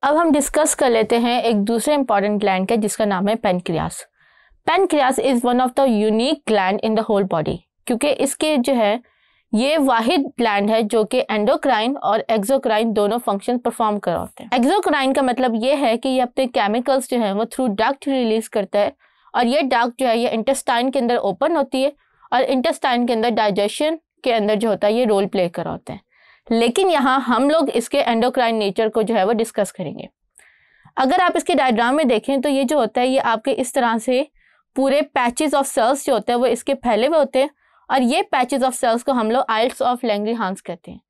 अब हम डिस्कस कर लेते हैं एक दूसरे इंपॉर्टेंट ग्लैंड का जिसका नाम है pancreas. Pancreas is one of the unique gland in the whole body, क्योंकि इसके जो है ये वाहिद ग्लैंड है जो कि एंडोक्राइन और एक्सोक्राइन दोनों फंक्शन परफॉर्म कराते हैं। एक्सोक्राइन का मतलब ये है कि ये अपने केमिकल्स जो है वो थ्रू डक्ट रिलीज करता है, और ये डक्ट जो है ये इंटेस्टाइन के अंदर ओपन होती है, और इंटेस्टाइन के अंदर डाइजेशन के अंदर जो होता है ये रोल प्ले कराते हैं। लेकिन यहाँ हम लोग इसके एंडोक्राइन नेचर को जो है वो डिस्कस करेंगे। अगर आप इसके डायग्राम में देखें तो ये जो होता है ये आपके इस तरह से पूरे पैचेस ऑफ सेल्स जो होते हैं वो इसके फैले हुए होते हैं, और ये पैचेस ऑफ सेल्स को हम लोग आइल्स ऑफ लैंगरहांस कहते हैं।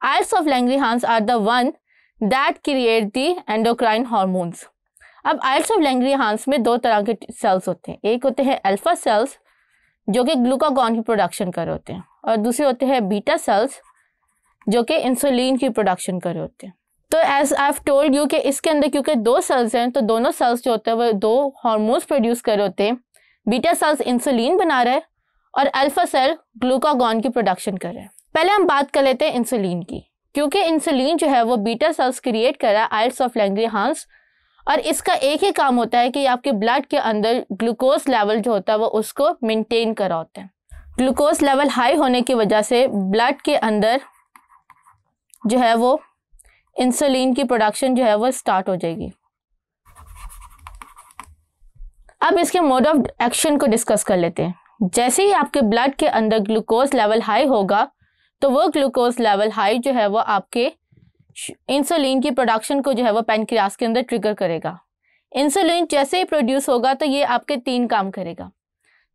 Isles of Langerhans are the one that create the endocrine hormones. अब आइल्स ऑफ लैंगरहांस में दो तरह के सेल्स होते हैं, एक होते हैं अल्फा सेल्स जो कि ग्लूकागॉन की प्रोडक्शन कर रहे होते हैं, और दूसरे होते हैं बीटा सेल्स जो कि इंसुलिन की प्रोडक्शन कर रहे होते हैं। तो as I have told you कि इसके अंदर क्योंकि दो सेल्स हैं तो दोनों सेल्स जो होते हैं वो दो हार्मोन्स प्रोड्यूस कर रहे होते हैं। बीटा सेल्स इंसुलिन बना रहा है और अल्फा सेल ग्लूकागॉन की प्रोडक्शन कर रहा है। पहले हम बात कर लेते हैं इंसुलिन की, क्योंकि इंसुलिन जो है वो बीटा सेल्स क्रिएट कर रहा है आइल्स ऑफ लैंगरहांस, और इसका एक ही काम होता है कि आपके ब्लड के अंदर ग्लूकोज लेवल जो होता है वो उसको मेंटेन कर रहा होता है। ग्लूकोज लेवल हाई होने की वजह से ब्लड के अंदर जो है वो इंसुलिन की प्रोडक्शन जो है वो स्टार्ट हो जाएगी। अब इसके मोड ऑफ एक्शन को डिस्कस कर लेते हैं। जैसे ही आपके ब्लड के अंदर ग्लूकोज लेवल हाई होगा तो वो ग्लूकोज लेवल हाई जो है वो आपके इंसुलिन की प्रोडक्शन को जो है वो पैनक्रियास के अंदर ट्रिगर करेगा। इंसुलिन जैसे ही प्रोड्यूस होगा तो ये आपके तीन काम करेगा।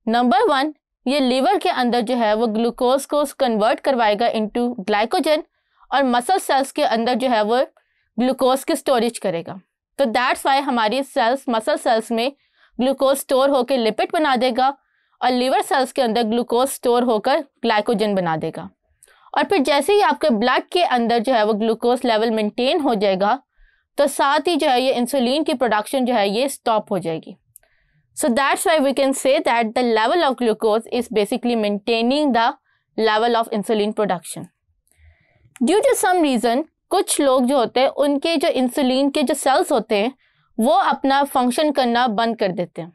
नंबर 1, ये लीवर के अंदर जो है वो ग्लूकोज को कन्वर्ट करवाएगा इनटू ग्लाइकोजन, और मसल सेल्स के अंदर जो है वो ग्लूकोज की स्टोरेज करेगा। तो दैट्स वाई हमारी सेल्स मसल सेल्स में ग्लूकोज स्टोर होकर लिपिड बना देगा, और लीवर सेल्स के अंदर ग्लूकोज स्टोर होकर ग्लाइकोजन बना देगा। और फिर जैसे ही आपके ब्लड के अंदर जो है वो ग्लूकोज लेवल मेंटेन हो जाएगा तो साथ ही जो है ये इंसुलिन की प्रोडक्शन जो है ये स्टॉप हो जाएगी। So that's why we can say that the level of glucose is basically maintaining the level of insulin production. Due to some reason कुछ लोग जो होते हैं उनके जो इंसुलिन के जो सेल्स होते हैं वो अपना फंक्शन करना बंद कर देते हैं,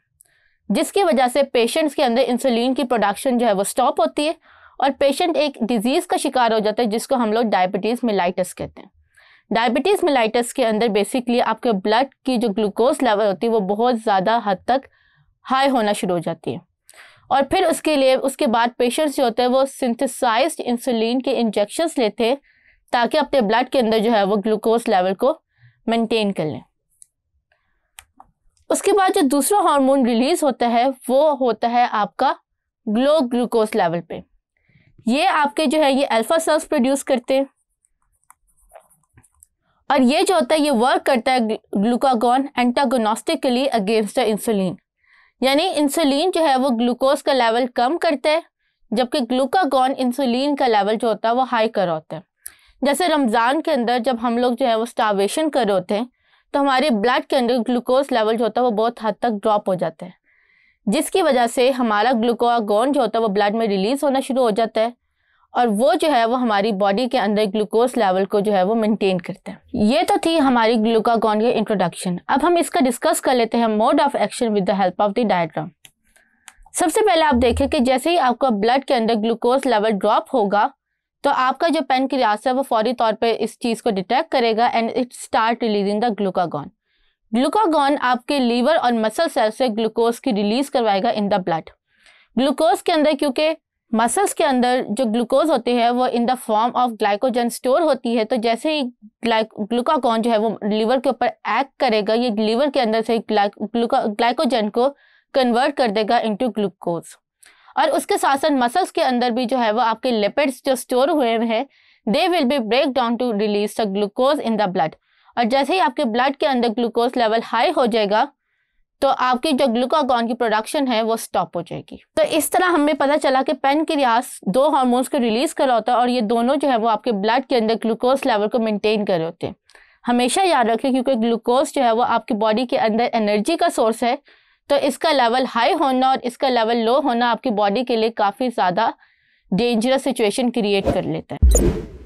जिसकी वजह से पेशेंट्स के अंदर इंसुलिन की प्रोडक्शन जो है वो स्टॉप होती है, और पेशेंट एक डिजीज़ का शिकार हो जाता है जिसको हम लोग डायबिटीज़ मेलाइटस कहते हैं। डायबिटीज़ मेलाइटस के अंदर बेसिकली आपके ब्लड की जो ग्लूकोज लेवल होती है वो बहुत ज़्यादा हद तक हाई होना शुरू हो जाती है, और फिर उसके बाद पेशेंट्स जो होते हैं वो सिंथेसाइज्ड इंसुलिन के इंजेक्शंस लेते हैं ताकि अपने ब्लड के अंदर जो है वो ग्लूकोज लेवल को मेंटेन कर लें। उसके बाद जो दूसरा हार्मोन रिलीज होता है वो होता है आपका ग्लूकोज लेवल पे। ये आपके जो है ये अल्फा सेल्स प्रोड्यूस करते हैं, और ये जो होता है ये वर्क करता है ग्लूकागॉन एंटागोनिस्टिकली अगेंस्ट द इंसुलिन। यानी इंसुलिन जो है वो ग्लूकोज का लेवल कम करता है, जबकि ग्लूकागॉन इंसुलिन का लेवल जो होता है वो हाई कर होता है। जैसे रमज़ान के अंदर जब हम लोग जो है वो स्टार्वेशन कर रहे होते हैं तो हमारे ब्लड के अंदर ग्लूकोज लेवल जो होता है वो बहुत हद तक ड्रॉप हो जाता है, जिसकी वजह से हमारा ग्लूकागॉन जो होता है वो ब्लड में रिलीज होना शुरू हो जाता है, और वो जो है वो हमारी बॉडी के अंदर ग्लूकोज लेवल को जो है वो मेंटेन करता है। ये तो थी हमारी ग्लूकागॉन की इंट्रोडक्शन। अब हम इसका डिस्कस कर लेते हैं mode of action with the help of the diagram. सबसे पहले आप देखें कि जैसे ही आपका ब्लड के अंदर ग्लूकोज लेवल ड्रॉप होगा तो आपका जो पैनक्रियास है वो फौरी तौर पे इस चीज़ को डिटेक्ट करेगा and it start releasing the glucagon. Glucagon आपके लीवर और मसल सेल से ग्लूकोज की रिलीज करवाएगा इन द ब्लड। ग्लूकोज के अंदर क्योंकि मसल्स के अंदर जो ग्लूकोज होती है वो in the form of glycogen store होती है, तो जैसे ही ग्लूकागॉन जो है वो लीवर के ऊपर एक्ट करेगा, ये लीवर के अंदर से ग्लाइकोजन को कन्वर्ट कर देगा इनटू ग्लूकोज। और उसके साथ साथ मसल्स के अंदर भी जो है वो आपके लिपिड्स जो स्टोर हुए हैं they will be break down to release the glucose in the blood. और जैसे ही आपके ब्लड के अंदर ग्लूकोज लेवल हाई हो जाएगा तो आपकी जो ग्लूकागॉन की प्रोडक्शन है वो स्टॉप हो जाएगी। तो इस तरह हमें पता चला कि पैनक्रियास दो हार्मोन्स को रिलीज कर रहा होता है, और ये दोनों जो है वो आपके ब्लड के अंदर ग्लूकोज लेवल को मेंटेन कर रहे होते हैं। हमेशा याद रखें क्योंकि ग्लूकोज जो है वो आपकी बॉडी के अंदर एनर्जी का सोर्स है, तो इसका लेवल हाई होना और इसका लेवल लो होना आपकी बॉडी के लिए काफ़ी ज़्यादा डेंजरस सिचुएशन क्रिएट कर लेता है।